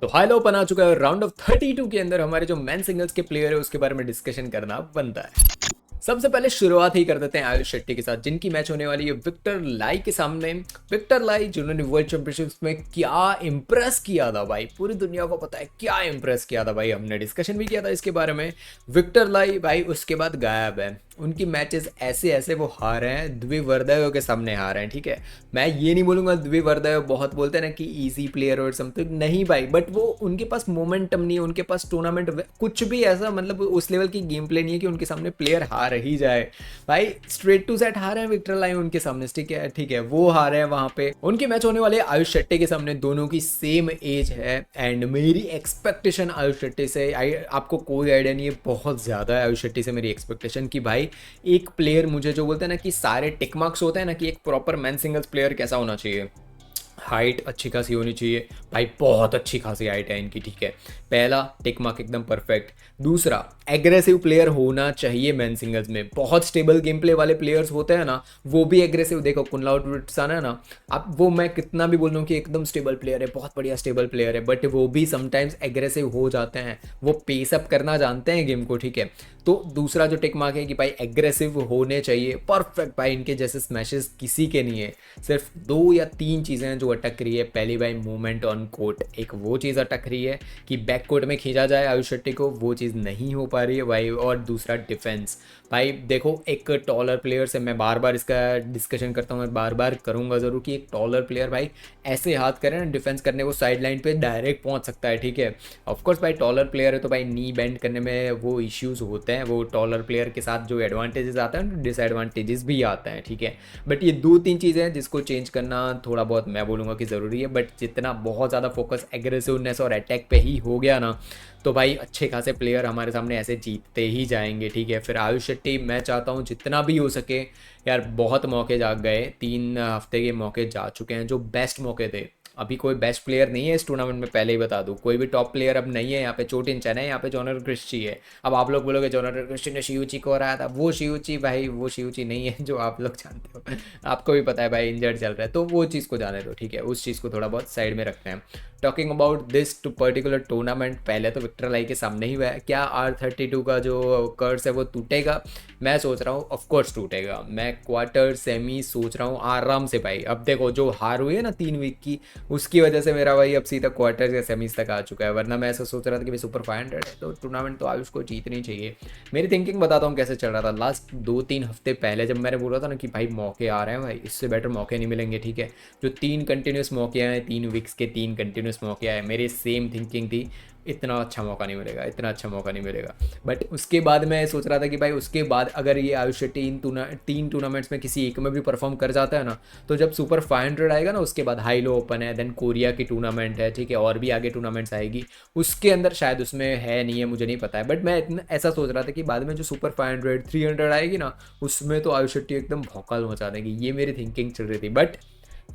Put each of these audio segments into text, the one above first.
तो high low अपन आ चुका है राउंड ऑफ 32 के अंदर हमारे जो मैन सिंगल्स के प्लेयर है उसके बारे में डिस्कशन करना बनता है। सबसे पहले शुरुआत ही कर देते हैं आयुष शेट्टी के साथ, जिनकी मैच होने वाली है विक्टर लाई के सामने। विक्टर लाई जिन्होंने वर्ल्ड चैंपियनशिप्स में क्या इंप्रेस किया था भाई, पूरी दुनिया को पता है क्या इंप्रेस किया था भाई, हमने डिस्कशन भी किया था इसके बारे में। विक्टर लाई भाई उसके बाद गायब है, उनकी मैचेस ऐसे ऐसे वो हार रहे हैं, द्विवर्दय के सामने हार रहे हैं। ठीक है, मैं ये नहीं बोलूंगा द्विवर्दय बहुत बोलते हैं ना कि इजी प्लेयर और समथिंग, नहीं भाई, बट वो उनके पास मोमेंटम नहीं है, उनके पास टूर्नामेंट कुछ भी ऐसा मतलब उस लेवल की गेम प्ले नहीं है कि उनके सामने प्लेयर हार ही जाए। भाई स्ट्रेट टू सेट हारे हैं विक्टर लाई उनके सामने, ठीक है वो हारे हैं वहां पे। उनके मैच होने वाले आयुष शेट्टी के सामने, दोनों की सेम एज है एंड मेरी एक्सपेक्टेशन आयुष शेट्टी से आपको कोई आइडिया नहीं है, बहुत ज़्यादा है आयुष शेट्टी से मेरी एक्सपेक्टेशन कि भाई एक प्लेयर, मुझे जो बोलते हैं ना कि सारे टिक मार्क्स होते हैं ना कि एक प्रॉपर मैन सिंगल्स प्लेयर कैसा होना चाहिए, हाइट अच्छी खासी होनी चाहिए भाई, बहुत अच्छी खासी हाइट है इनकी। ठीक है, पहला टिक मार्क एकदम परफेक्ट। दूसरा एग्रेसिव प्लेयर होना चाहिए मैन सिंगल्स में, बहुत स्टेबल गेम प्ले वाले प्लेयर्स होते हैं ना वो भी एग्रेसिव, देखो कुनलाउटसन है ना, अब वो मैं कितना भी बोल रहा हूँ कि एकदम स्टेबल प्लेयर है, बहुत बढ़िया स्टेबल प्लेयर है, बट वो भी समटाइम्स एग्रेसिव हो जाते हैं, वो पेस अप करना जानते हैं गेम को। ठीक है, तो दूसरा जो टिक मार्क है कि भाई एग्रेसिव होने चाहिए, परफेक्ट भाई, इनके जैसे स्मैशेस किसी के नहीं है। सिर्फ 2 या 3 चीज़ें हैं जो अटक रही है, पहली भाई मूवमेंट ऑन कोर्ट, एक वो चीज़ अटक रही है कि बैक कोर्ट में खींचा जाए आयुष शेट्टी को, वो चीज़ नहीं हो पा रही है भाई। और दूसरा डिफेंस, भाई देखो एक टॉलर प्लेयर से, मैं बार बार इसका डिस्कशन करता हूँ, मैं बार बार करूँगा ज़रूर कि एक टॉलर प्लेयर भाई ऐसे हाथ करे ना डिफेंस करने को, साइड लाइन पर डायरेक्ट पहुँच सकता है। ठीक है, ऑफकोर्स भाई टॉलर प्लेयर है तो भाई नी बेंड करने में वो इश्यूज़ होते हैं, वो टॉलर प्लेयर के साथ जो एडवांटेजेस आते हैं डिसएडवांटेजेस भी आते हैं। ठीक है, बट ये 2-3 चीज़ें हैं जिसको चेंज करना थोड़ा बहुत मैं बोलूँगा कि ज़रूरी है, बट जितना बहुत ज़्यादा फोकस एग्रेसिवनेस और अटैक पे ही हो गया ना तो भाई अच्छे खासे प्लेयर हमारे सामने ऐसे जीतते ही जाएंगे। ठीक है, फिर आयुष शेट्टी मैं चाहता हूँ जितना भी हो सके यार, बहुत मौके जा गए, 3 हफ्ते के मौके जा चुके हैं जो बेस्ट मौके थे, अभी कोई बेस्ट प्लेयर नहीं है इस टूर्नामेंट में, पहले ही बता दूं कोई भी टॉप प्लेयर अब नहीं है यहाँ पे, चोटिन चैन है यहाँ पे, जोनर क्रिस्टी है। अब आप लोग बोलोगे जोनर क्रिस्टी ने शियूची को हराया था, वो शियूची भाई वो शियूची नहीं है जो आप लोग जानते हो, आपको भी पता है भाई इंजर्ड चल रहा है, तो वो चीज़ को जाने दो। ठीक है, उस चीज़ को थोड़ा बहुत साइड में रखते हैं। Talking about this two particular tournament, पहले तो विक्टर लाई के सामने ही हुआ है, क्या R32 का जो कर्स है वो टूटेगा? मैं सोच रहा हूँ ऑफकोर्स टूटेगा, मैं क्वार्टर सेमी सोच रहा हूँ आराम से भाई। अब देखो जो हार हुई है ना 3 वीक की, उसकी वजह से मेरा भाई अब सीधा क्वार्टर या सेमीज तक आ चुका है, वरना मैं ऐसा सोच रहा था कि भाई सुपर 500 है तो टूर्नामेंट तो आयुष को जीतनी चाहिए। मेरी थिंकिंग बताता हूँ कैसे चल रहा था लास्ट 2-3 हफ्ते पहले, जब मैंने बोला था ना कि भाई मौके आ रहे हैं भाई, इससे बेटर मौके नहीं मिलेंगे। ठीक है, जो 3 कंटिन्यूस मौके आए, 3 वीक्स के 3 कंटिन्यूस मौके आए, मेरी सेम थिंकिंग थी इतना अच्छा मौका नहीं मिलेगा, इतना अच्छा मौका नहीं मिलेगा। बट उसके बाद मैं सोच रहा था कि भाई उसके बाद अगर ये आयुष शेट्टी इन 3 टूर्नामेंट्स में किसी एक में भी परफॉर्म कर जाता है ना, तो जब सुपर 500 आएगा ना उसके बाद हाई लो ओपन है, देन कोरिया की टूर्नामेंट है, ठीक है, और भी आगे टूर्नामेंट्स आएगी, उसके अंदर शायद उसमें है नहीं है मुझे नहीं पता है, बट मैं इतना ऐसा सोच रहा था कि बाद में जो सुपर 500 300 आएगी ना उसमें तो आयुष शेट्टी एकदम भौकाल मचा देंगी, ये मेरी थिंकिंग चल रही थी। बट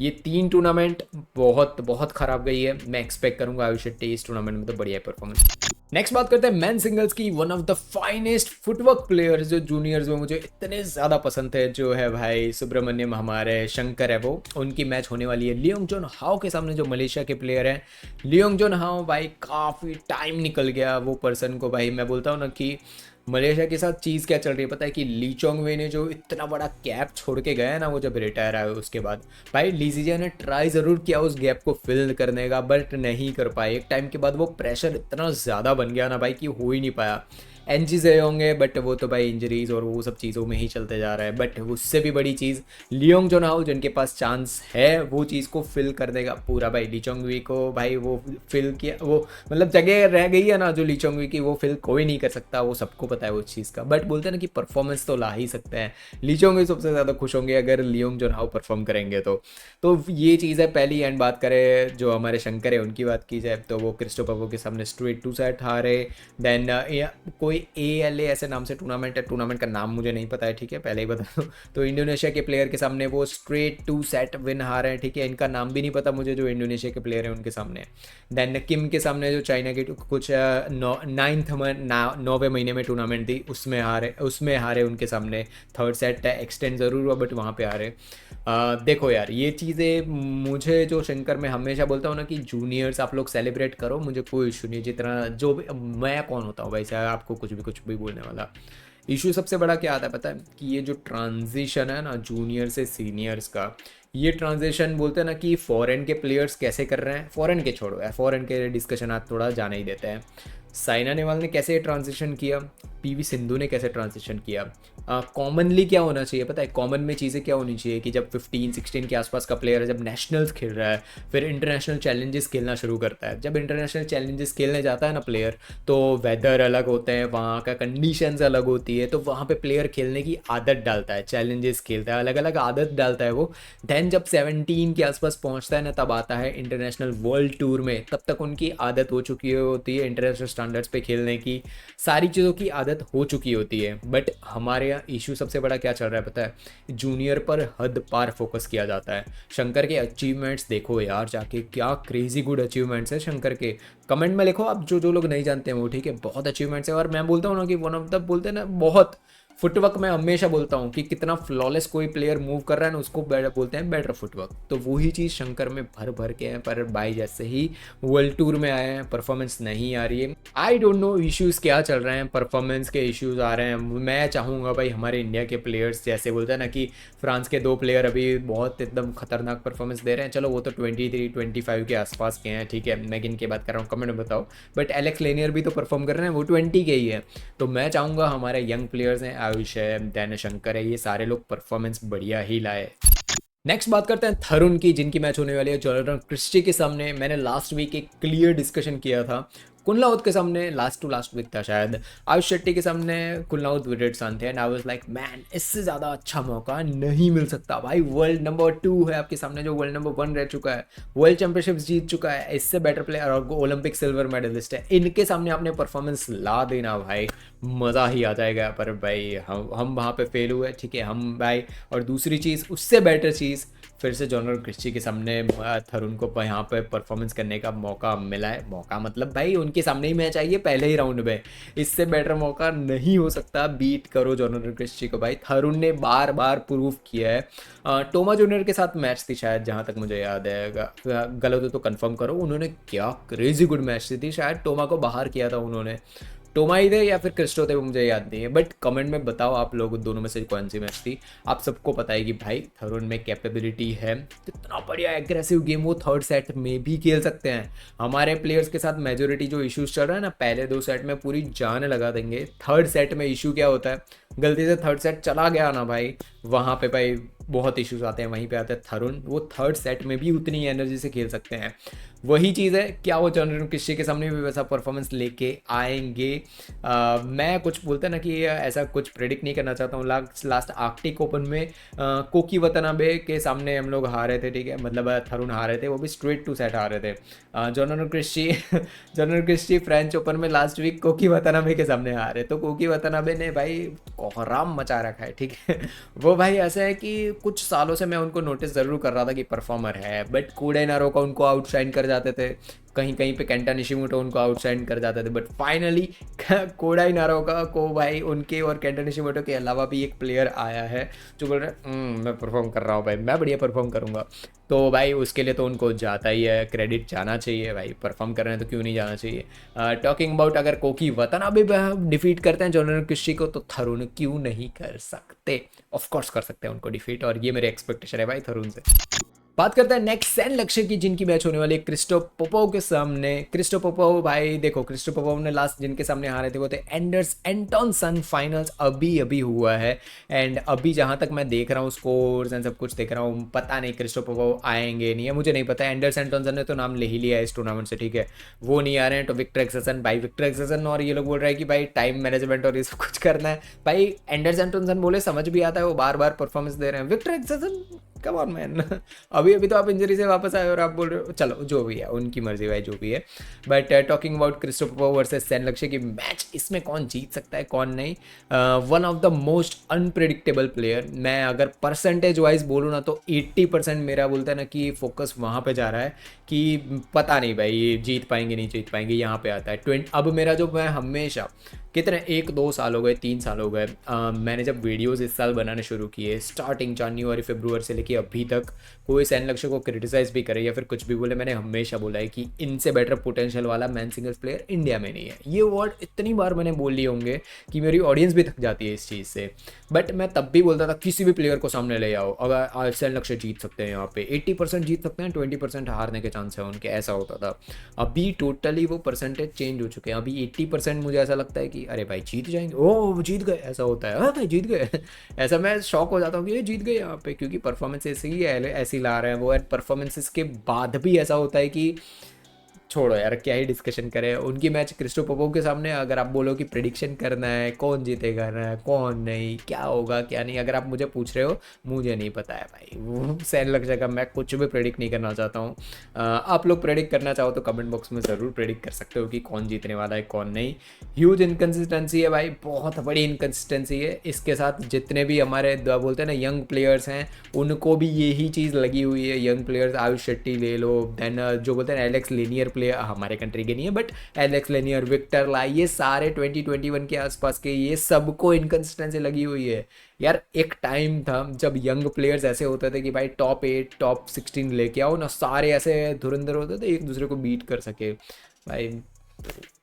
ये 3 टूर्नामेंट बहुत बहुत खराब गई है, मैं एक्सपेक्ट करूंगा आयुष शेट्टी इस टूर्नामेंट में तो बढ़िया परफॉर्मेंस। नेक्स्ट बात करते हैं मैन सिंगल्स की, one of the finest footwork players जो जूनियर्स में मुझे इतने ज़्यादा पसंद थे, जो है भाई सुब्रमण्यम, हमारे शंकर है वो, उनकी मैच होने वाली है लियोंग जोन हाओ के सामने, जो मलेशिया के प्लेयर हैं। लियोंग जोन हाओ भाई काफ़ी टाइम निकल गया वो पर्सन को, भाई मैं बोलता हूँ ना कि मलेशिया के साथ चीज़ क्या चल रही है पता है कि ली चोंग वे ने जो इतना बड़ा गैप छोड़ के गया है ना, वो जब रिटायर आए उसके बाद भाई लीजिजिया ने ट्राई ज़रूर किया उस गैप को फिल करने का, बट नहीं कर पाए। एक टाइम के बाद वो प्रेशर इतना ज़्यादा बन गया ना भाई कि हो ही नहीं पाया। एनजी से होंगे बट वो तो भाई इंजरीज और वो सब चीज़ों में ही चलते जा रहा है, बट उससे भी बड़ी चीज़ लियोंग जो ना हो, जिनके पास चांस है वो चीज़ को फिल करने का पूरा, भाई लीचोंगवी को भाई वो फिल किया, वो मतलब जगह रह गई है ना जो लीचोंगवी की, वो फिल कोई नहीं कर सकता, वो सबको पता है उस चीज़ का, बट बोलते हैं ना कि परफॉर्मेंस तो ला ही सकते हैं। लीचोंगवी सबसे ज़्यादा खुश होंगे अगर लियोंग जो ना परफॉर्म करेंगे तो ये चीज़ है पहली। एंड बात करें जो हमारे शंकर है उनकी बात की जाए तो वो क्रिस्टोपवो के सामने स्ट्रेट टू सेट हारे, देन कोई कोई ALA ऐसे नाम से टूर्नामेंट है, टूर्नामेंट का नाम मुझे नहीं पता है, ठीक है, पहले ही बता दूं। तो इंडोनेशिया के प्लेयर के सामने वो स्ट्रेट 2 सेट विन हारे हैं, ठीक है। इनका नाम भी नहीं पता मुझे, जो इंडोनेशिया के प्लेयर हैं उनके सामने। देन किम के सामने जो चाइना की कुछ 9वें महीने में टूर्नामेंट थी, उसमें हारे उनके सामने। थर्ड सेट एक्सटेंड ज़रूर हुआ बट वहाँ पे हारे। देखो यार, ये चीज़ें मुझे, जो शंकर मैं हमेशा बोलता हूँ ना कि जूनियर्स आप लोग सेलिब्रेट करो, मुझे कोई इशू नहीं, जितना जो भी, मैं कौन होता हूँ भाई साहब आपको कुछ भी बोलने वाला। इशू सबसे बड़ा क्या आता है पता है, कि ये जो ट्रांजिशन है ना जूनियर से सीनियर्स का, ये ट्रांजिशन बोलते हैं ना कि फॉरेन के प्लेयर्स कैसे कर रहे हैं, फॉरेन के छोड़ो यार, फॉरेन के डिस्कशन आज थोड़ा जाने ही देते हैं। साइना नेहवाल ने कैसे ट्रांजिशन किया, PV सिंधु ने कैसे ट्रांजिशन किया, कॉमनली क्या होना चाहिए पता है, कॉमन में चीज़ें क्या होनी चाहिए कि जब 15-16 के आसपास का प्लेयर है, जब नेशनल्स खेल रहा है, फिर इंटरनेशनल चैलेंजेस खेलना शुरू करता है। जब इंटरनेशनल चैलेंजेस खेलने जाता है ना प्लेयर, तो वेदर अलग होते हैं, वहाँ का कंडीशंस अलग होती है, तो वहाँ पे प्लेयर खेलने की आदत डालता है, चैलेंजेस खेलता है, अलग अलग आदत डालता है वो। देन जब 17 के आसपास पहुँचता है ना, तब आता है इंटरनेशनल वर्ल्ड टूर में, तब तक उनकी आदत हो चुकी होती है इंटरनेशनल स्टैंडर्ड्स पे खेलने की, सारी चीज़ों की आदत हो चुकी होती है। बट हमारे यहाँ इशू सबसे बड़ा क्या चल रहा है पता है, जूनियर पर हद पार फोकस किया जाता है। शंकर के अचीवमेंट्स देखो यार जाके, क्या क्रेजी गुड अचीवमेंट्स है शंकर के। कमेंट में लिखो आप, जो लोग नहीं जानते हैं वो, ठीक है, बहुत अचीवमेंट्स है। और मैं बोलता हूँ ना कि वन ऑफ द, बोलते हैं ना, बहुत फुटवर्क, मैं हमेशा बोलता हूँ कि कितना फ्लॉलेस कोई प्लेयर मूव कर रहा है ना, उसको बोलते हैं बेटर फुटवर्क। तो वही चीज़ शंकर में भर भर के हैं, पर भाई जैसे ही वर्ल्ड टूर में आए हैं परफॉर्मेंस नहीं आ रही है। आई डोंट नो इश्यूज़ क्या चल रहे हैं, परफॉर्मेंस के इश्यूज़ आ रहे हैं। मैं चाहूँगा भाई हमारे इंडिया के प्लेयर्स, जैसे बोलते हैं ना कि फ्रांस के 2 प्लेयर अभी बहुत एकदम खतरनाक परफॉर्मेंस दे रहे हैं, चलो वो तो 23-25 के आसपास के हैं, ठीक है, मैं किन की बात कर रहा हूँ कमेंट में बताओ। बट एलेक्स लेनियर भी तो परफॉर्म कर रहे हैं, वो 20 के ही है। तो मैं चाहूँगा हमारे यंग प्लेयर्स हैं, आयुष है, दैन शंकर है, ये सारे लोग परफॉर्मेंस बढ़िया ही लाए। नेक्स्ट बात करते हैं थरुण की, जिनकी मैच होने वाली है जोनाथन क्रिस्टी के सामने। मैंने लास्ट वीक एक क्लियर डिस्कशन किया था, कुल्लाउद के सामने लास्ट टू लास्ट वीक था शायद, आयुष शेट्टी के सामने कुल्लाउद विकेट्स थे, and I was like man, इससे ज़्यादा अच्छा मौका नहीं मिल सकता भाई। वर्ल्ड नंबर 2 है आपके सामने, जो वर्ल्ड नंबर 1 रह चुका है, वर्ल्ड चैंपियनशिप जीत चुका है, इससे बेटर प्लेयर और ओलंपिक सिल्वर मेडलिस्ट है, इनके सामने आपने परफॉर्मेंस ला देना भाई, मज़ा ही आ जाएगा। पर भाई हम वहाँ पे फेल हुए, ठीक है, हम भाई। और दूसरी चीज़, उससे बेटर चीज़, फिर से जोनाथन क्रिस्टी के सामने थरुण को यहाँ पे परफॉर्मेंस करने का मौका मिला है। मौका मतलब भाई उनके सामने ही मैच आई है पहले ही राउंड में, इससे बेटर मौका नहीं हो सकता। बीट करो जोनाथन क्रिस्टी को भाई, थरुण ने बार बार प्रूव किया है। टोमा जूनियर के साथ मैच थी शायद, जहाँ तक मुझे याद है, गलत हो तो कंफर्म करो, उन्होंने क्या क्रेजी गुड मैच थी, शायद टोमा को बाहर किया था उन्होंने, टोमा ही थे या फिर क्रिस्टो थे, वो मुझे याद नहीं है। बट कमेंट में बताओ आप लोग दोनों में से कौन सी मैच थी। आप सबको पता है कि भाई थरुण में कैपेबिलिटी है, कितना बढ़िया एग्रेसिव गेम वो थर्ड सेट में भी खेल सकते हैं। हमारे प्लेयर्स के साथ मेजोरिटी जो इश्यूज चल रहा है ना, पहले 2 सेट में पूरी जान लगा देंगे, थर्ड सेट में इशू क्या होता है, गलती से थर्ड सेट चला गया ना भाई, वहाँ पे भाई बहुत इश्यूज आते हैं। वहीं पे आते हैं थरुण, वो थर्ड सेट में भी उतनी एनर्जी से खेल सकते हैं। वही चीज़ है, क्या वो जोनाथन क्रिस्टी के सामने भी वैसा परफॉर्मेंस लेके आएंगे? मैं कुछ बोलते हैं ना कि ऐसा कुछ प्रेडिक्ट नहीं करना चाहता हूँ। लास्ट आर्कटिक ओपन में कोकी वतनाबे के सामने हम लोग हारे थे, ठीक है, मतलब थरुण हारे थे, वो भी स्ट्रेट 2 सेट हारे थे। जोनाथन क्रिस्टी फ्रेंच ओपन में लास्ट वीक कोकी वतनाबे के सामने हारे, तो कोकी वतनाबे ने भाई कोहराम मचा रखा है, ठीक है। वो भाई ऐसा है कि कुछ सालों से मैं उनको नोटिस ज़रूर कर रहा था कि परफॉर्मर है, बट कोडे नारोका उनको आउटशाइन कर जाते थे, कहीं कहीं पे केंटा निशिमोटो उनको आउटशाइन कर जाते थे। बट फाइनली कोडाई नारोका को भाई उनके और केंटा निशिमोटो के अलावा भी एक प्लेयर आया है जो बोल रहा है मैं परफॉर्म कर रहा हूँ भाई, मैं बढ़िया परफॉर्म करूँगा। तो भाई उसके लिए तो उनको जाता ही है, क्रेडिट जाना चाहिए भाई, परफॉर्म कर रहे हैं तो क्यों नहीं जाना चाहिए। टॉकिंग अबाउट, अगर कोकी वतनाबे डिफीट करते हैं जोनाथन क्रिस्टी को, तो थरुण क्यों नहीं कर सकते? ऑफकोर्स कर सकते हैं उनको डिफीट, और ये मेरे एक्सपेक्टेशन है भाई थरुण से। बात करते हैं नेक्स्ट सैन लक्ष्य की, जिनकी मैच होने वाली है क्रिस्टो पोपोव के सामने। क्रिस्टो पोपोव भाई देखो, क्रिस्टो पोपोव ने लास्ट जिनके सामने हारे थे वो थे एंडर्स एंटोनसन। फाइनल्स अभी हुआ है, एंड अभी जहां तक मैं देख रहा हूँ स्कोर्स एंड सब कुछ देख रहा हूँ, पता नहीं क्रिस्टो पोपोव आएंगे नहीं है, मुझे नहीं पता। एंडर्स एंटोनसन ने तो नाम ले ही लिया है इस टूर्नामेंट से, ठीक है, वो नहीं आ रहे हैं। तो विक्टर एक्सेसन भाई, विक्टर एक्सेसन, और ये लोग बोल रहे हैं कि भाई टाइम मैनेजमेंट और ये सब कुछ करना है भाई। एंडर्स एंटोनसन बोले समझ भी आता है, वो बार बार परफॉर्मेंस दे रहे हैं। Victor Axelsen come on man. अभी अभी तो आप इंजरी से वापस आए और आप बोल रहे हो, चलो जो भी है उनकी मर्जी भाई, जो भी है। But talking about Christopher versus Sen Lakshya की मैच, इसमें कौन जीत सकता है कौन नहीं, one of the most unpredictable player. मैं अगर परसेंटेज वाइज बोलूँ ना तो 80% मेरा बोलता है ना कि फोकस वहाँ पे जा रहा है कि पता नहीं भाई ये जीत पाएंगे नहीं जीत पाएंगे, यहाँ पे आता है 20। अब मेरा जो, मैं हमेशा कितने 1-2 साल हो गए, 3 साल हो गए, मैंने जब वीडियोस इस साल बनाने शुरू किए, स्टार्टिंग जनवरी फरवरी से लेके अभी तक, कोई सैन लक्ष्य को क्रिटिसाइज भी करे या फिर कुछ भी बोले, मैंने हमेशा बोला है कि इनसे बेटर पोटेंशियल वाला मैन सिंगल्स प्लेयर इंडिया में नहीं है। ये वर्ड इतनी बार मैंने बोल लिए होंगे कि मेरी ऑडियंस भी थक जाती है इस चीज़ से। बट मैं तब भी बोलता था किसी भी प्लेयर को सामने ले आओ, अगर आज सैन लक्ष्य जीत सकते हैं यहाँ पे, 80% जीत सकते हैं, 20% हारने के चांस है उनके, ऐसा होता था। अभी टोटली वो परसेंटेज चेंज हो चुके हैं। अभी 80% मुझे ऐसा लगता है कि अरे भाई जीत जाएंगे, ओ जीत गए, ऐसा होता है, हाँ भाई जीत गए। ऐसा मैं शॉक हो जाता हूँ कि ये जीत गए यहाँ पे, क्योंकि परफॉर्मेंस ऐसे ही ऐसी ला रहे हैं वो। परफॉर्मेंसेस के बाद भी ऐसा होता है कि छोड़ो यार, क्या ही डिस्कशन करें उनकी मैच क्रिस्टो पोपोव के सामने। अगर आप बोलो कि प्रिडिक्शन करना है कौन जीतेगा ना कौन नहीं, क्या होगा क्या नहीं, अगर आप मुझे पूछ रहे हो, मुझे नहीं पता है भाई। वो सैन लक्ष्य का मैं कुछ भी प्रेडिक्ट नहीं करना चाहता हूँ। आप लोग प्रेडिक्ट करना चाहो तो कमेंट बॉक्स में ज़रूर प्रेडिक्ट कर सकते हो कि कौन जीतने वाला है कौन नहीं। ह्यूज इनकन्सिस्टेंसी है भाई, बहुत बड़ी इनकन्सिस्टेंसी है। इसके साथ जितने भी हमारे बोलते हैं ना यंग प्लेयर्स हैं, उनको भी यही चीज़ लगी हुई है। यंग प्लेयर्स आयुष शेट्टी ले लो, देन जो बोलते हैं एलेक्स लेनियर प्लेयर, हमारे कंट्री के नहीं है बट एलेक्स लेनियर, विक्टर लाई, ये सारे 2021 के आसपास के, ये सबको इनकन्सिस्टेंसी लगी हुई है यार। एक टाइम था जब यंग प्लेयर्स ऐसे होते थे कि भाई टॉप 8 टॉप 16 लेके आओ ना, सारे ऐसे धुरंधर होते थे, एक दूसरे को बीट कर सके भाई।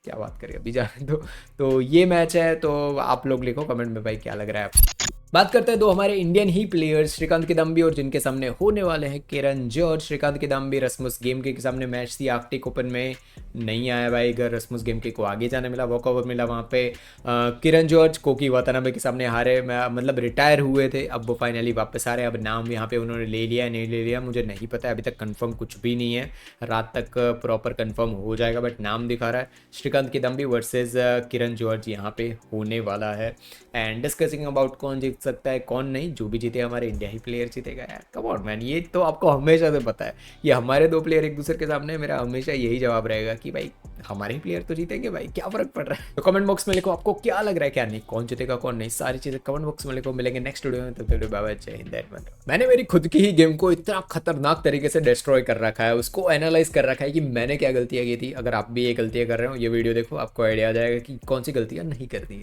क्या बात करें, अभी जाने दो। तो ये मैच है, तो आप लोग लिखो कमेंट में भाई क्या लग रहा है आपको। बात करते हैं दो हमारे इंडियन ही प्लेयर्स, श्रीकांत किदम्बी और जिनके सामने होने वाले हैं किरण जॉर्ज। श्रीकांत किदम्बी रस्मुस गेमके के सामने मैच थी आर्कटिक ओपन में, नहीं आया भाई घर, रस्मुस गेमके को आगे जाने मिला, वॉकओवर मिला वहाँ पे। किरण जॉर्ज कोकी वातानाबे के सामने हारे, मतलब रिटायर हुए थे, अब वो फाइनली वापस आ रहे हैं। अब नाम यहाँ पे उन्होंने ले लिया है नहीं ले लिया मुझे नहीं पता है, अभी तक कंफर्म कुछ भी नहीं है, रात तक प्रॉपर कंफर्म हो जाएगा, बट नाम दिखा रहा है। श्रीकांत किदम्बी वर्सेस किरण जॉर्ज यहाँ पे होने वाला है। एंड डिस्कसिंग अबाउट कौन जीत सकता है कौन नहीं, जो भी जीते हमारे इंडिया ही प्लेयर जीतेगा यार, कम ऑन मैन, ये तो आपको हमेशा से पता है। ये हमारे दो प्लेयर एक दूसरे के सामने, मेरा हमेशा यही जवाब रहेगा कि भाई हमारे ही प्लेयर तो जीतेंगे भाई, क्या फर्क पड़ रहा है। तो कमेंट बॉक्स में लिखो आपको क्या लग रहा है क्या नहीं, कौन जीतेगा कौन नहीं, सारी चीजें कमेंट बॉक्स में लिखो। मिलेंगे नेक्स्ट वीडियो में, तब तक बाय बाय, जय हिंद। मैंने मेरी खुद की ही गेम को इतना खतरनाक तरीके से डिस्ट्रॉय कर रखा है, उसको एनालाइज कर रखा है कि मैंने क्या गलतियां की थी। अगर आप भी ये गलतियां कर रहे हो, ये वीडियो देखो, आपको आइडिया आ जाएगा कि कौन सी गलतियां नहीं करनी।